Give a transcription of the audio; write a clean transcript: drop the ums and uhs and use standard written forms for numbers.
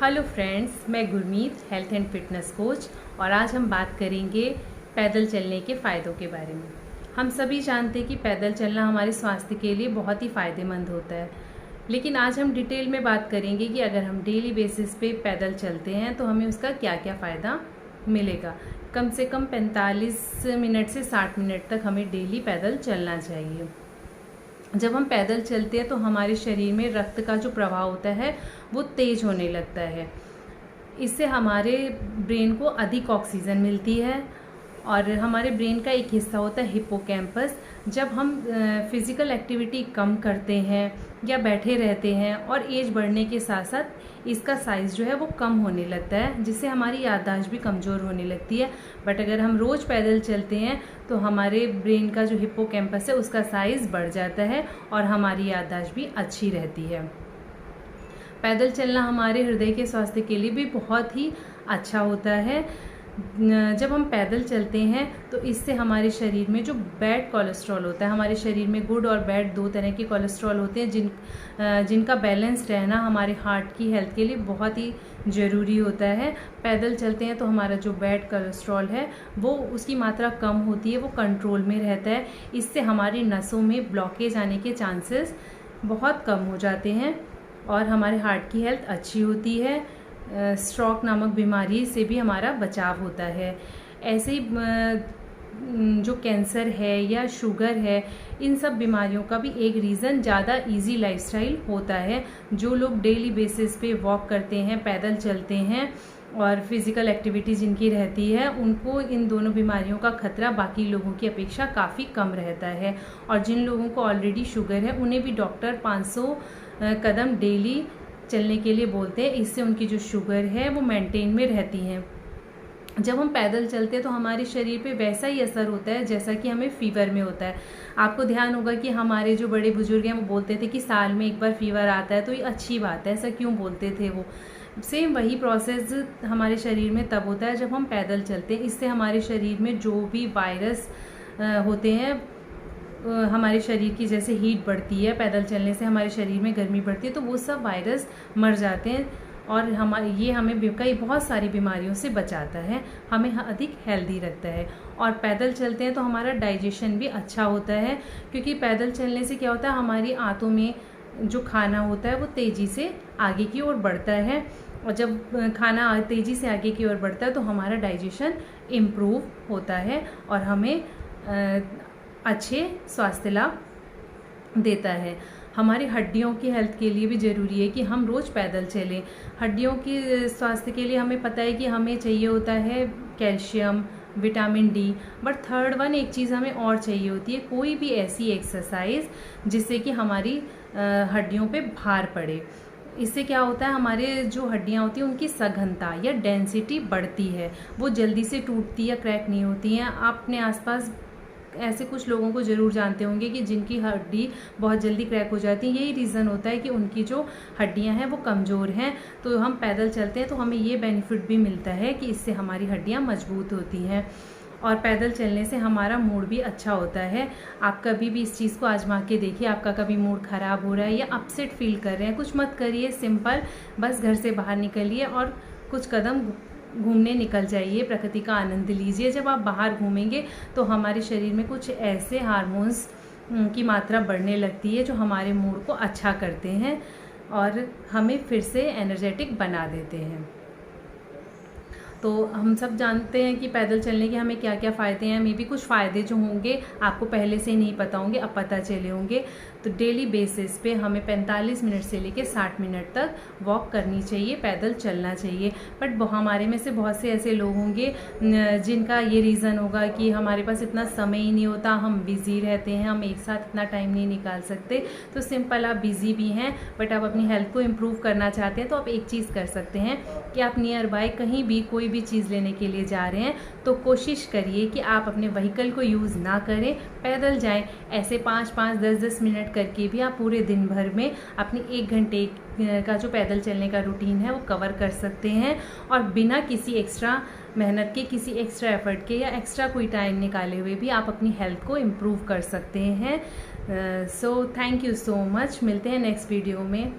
Hello friends, मैं Gurmeet health and fitness coach और आज हम बात करेंगे पैदल चलने के फ़ायदों के बारे में। हम सभी जानते हैं कि पैदल चलना हमारे स्वास्थ्य के लिए बहुत ही फ़ायदेमंद होता है, लेकिन आज हम डिटेल में बात करेंगे कि अगर हम डेली बेसिस पे पैदल चलते हैं तो हमें उसका क्या क्या फ़ायदा मिलेगा। कम से कम 45 मिनट से 60 मिनट तक हमें डेली पैदल चलना चाहिए। जब हम पैदल चलते हैं तो हमारे शरीर में रक्त का जो प्रवाह होता है वो तेज़ होने लगता है। इससे हमारे ब्रेन को अधिक ऑक्सीजन मिलती है और हमारे ब्रेन का एक हिस्सा होता है हिप्पोकैम्पस। जब हम फिज़िकल एक्टिविटी कम करते हैं या बैठे रहते हैं और एज बढ़ने के साथ साथ इसका साइज़ जो है वो कम होने लगता है, जिससे हमारी याददाश्त भी कमज़ोर होने लगती है। बट अगर हम रोज़ पैदल चलते हैं तो हमारे ब्रेन का जो हिप्पोकैम्पस है उसका साइज़ बढ़ जाता है और हमारी याददाश्त भी अच्छी रहती है। पैदल चलना हमारे हृदय के स्वास्थ्य के लिए भी बहुत ही अच्छा होता है। जब हम पैदल चलते हैं तो इससे हमारे शरीर में जो बैड कोलेस्ट्रॉल होता है, हमारे शरीर में गुड और बैड दो तरह के कोलेस्ट्रॉल होते हैं जिनका बैलेंस रहना हमारे हार्ट की हेल्थ के लिए बहुत ही ज़रूरी होता है। पैदल चलते हैं तो हमारा जो बैड कोलेस्ट्रॉल है वो उसकी मात्रा कम होती है, वो कंट्रोल में रहता है। इससे हमारी नसों में ब्लॉकेज आने के चांसेस बहुत कम हो जाते हैं और हमारे हार्ट की हेल्थ अच्छी होती है। स्ट्रोक नामक बीमारी से भी हमारा बचाव होता है। ऐसे ही जो कैंसर है या शुगर है, इन सब बीमारियों का भी एक रीज़न ज़्यादा इजी लाइफस्टाइल होता है। जो लोग डेली बेसिस पे वॉक करते हैं, पैदल चलते हैं और फिज़िकल एक्टिविटी जिनकी रहती है, उनको इन दोनों बीमारियों का खतरा बाकी लोगों की अपेक्षा काफ़ी कम रहता है। और जिन लोगों को ऑलरेडी शुगर है उन्हें भी डॉक्टर 500 कदम डेली चलने के लिए बोलते हैं। इससे उनकी जो शुगर है वो मेंटेन में रहती है। जब हम पैदल चलते हैं तो हमारे शरीर पे वैसा ही असर होता है जैसा कि हमें फीवर में होता है। आपको ध्यान होगा कि हमारे जो बड़े बुजुर्ग हैं वो बोलते थे कि साल में एक बार फीवर आता है तो ये अच्छी बात है। ऐसा क्यों बोलते थे वो? सेम वही प्रोसेस हमारे शरीर में तब होता है जब हम पैदल चलते हैं। इससे हमारे शरीर में जो भी वायरस होते हैं, हमारे शरीर की जैसे हीट बढ़ती है, पैदल चलने से हमारे शरीर में गर्मी बढ़ती है, तो वो सब वायरस मर जाते हैं और ये हमें कई बहुत सारी बीमारियों से बचाता है, हमें अधिक हेल्दी रखता है। और पैदल चलते हैं तो हमारा डाइजेशन भी अच्छा होता है, क्योंकि पैदल चलने से क्या होता है, हमारी आंतों में जो खाना होता है वो तेज़ी से आगे की ओर बढ़ता है। और जब खाना तेज़ी से आगे की ओर बढ़ता है तो हमारा डाइजेशन इम्प्रूव होता है और हमें अच्छे स्वास्थ्य लाभ देता है। हमारी हड्डियों की हेल्थ के लिए भी ज़रूरी है कि हम रोज़ पैदल चलें। हड्डियों के स्वास्थ्य के लिए हमें पता है कि हमें चाहिए होता है calcium, vitamin D, but third one एक चीज़ हमें और चाहिए होती है, कोई भी ऐसी एक्सरसाइज जिससे कि हमारी हड्डियों पे भार पड़े। इससे क्या होता है, हमारे जो हड्डियाँ होती हैं उनकी सघनता या डेंसिटी बढ़ती है, वो जल्दी से टूटती या क्रैक नहीं होती हैं। आप अपने आसपास ऐसे कुछ लोगों को ज़रूर जानते होंगे कि जिनकी हड्डी बहुत जल्दी क्रैक हो जाती है। यही रीज़न होता है कि उनकी जो हड्डियां हैं वो कमज़ोर हैं। तो हम पैदल चलते हैं तो हमें ये बेनिफिट भी मिलता है कि इससे हमारी हड्डियां मजबूत होती हैं और पैदल चलने से हमारा मूड भी अच्छा होता है। आप कभी भी इस चीज़ को आजमा के देखिए। आपका कभी मूड ख़राब हो रहा है या अपसेट फील कर रहे हैं, कुछ मत करिए, सिंपल बस घर से बाहर निकलिए और कुछ कदम घूमने निकल जाइए, प्रकृति का आनंद लीजिए। जब आप बाहर घूमेंगे तो हमारे शरीर में कुछ ऐसे हार्मोन्स की मात्रा बढ़ने लगती है जो हमारे मूड को अच्छा करते हैं और हमें फिर से एनर्जेटिक बना देते हैं। तो हम सब जानते हैं कि पैदल चलने के हमें क्या क्या फ़ायदे हैं। मे भी कुछ फ़ायदे जो होंगे आपको पहले से नहीं पता होंगे, अब पता चले होंगे। तो डेली बेसिस पे हमें 45 मिनट से लेकर 60 मिनट तक वॉक करनी चाहिए, पैदल चलना चाहिए। बट हमारे में से बहुत से ऐसे लोग होंगे जिनका ये रीज़न होगा कि हमारे पास इतना समय ही नहीं होता, हम बिज़ी रहते हैं, हम एक साथ इतना टाइम नहीं निकाल सकते। तो सिंपल, आप बिज़ी भी हैं बट आप अपनी हेल्थ को इम्प्रूव करना चाहते हैं तो आप एक चीज़ कर सकते हैं कि आप नियर बाय कहीं भी कोई भी चीज़ लेने के लिए जा रहे हैं तो कोशिश करिए कि आप अपने व्हीकल को यूज़ ना करें, पैदल जाएं। ऐसे 5-5, 10-10 मिनट करके भी आप पूरे दिन भर में अपनी 1 घंटे का जो पैदल चलने का रूटीन है वो कवर कर सकते हैं और बिना किसी एक्स्ट्रा मेहनत के, किसी एक्स्ट्रा एफर्ट के या एक्स्ट्रा कोई टाइम निकाले हुए भी आप अपनी हेल्थ को इम्प्रूव कर सकते हैं। So thank you so much. मिलते हैं नेक्स्ट वीडियो में।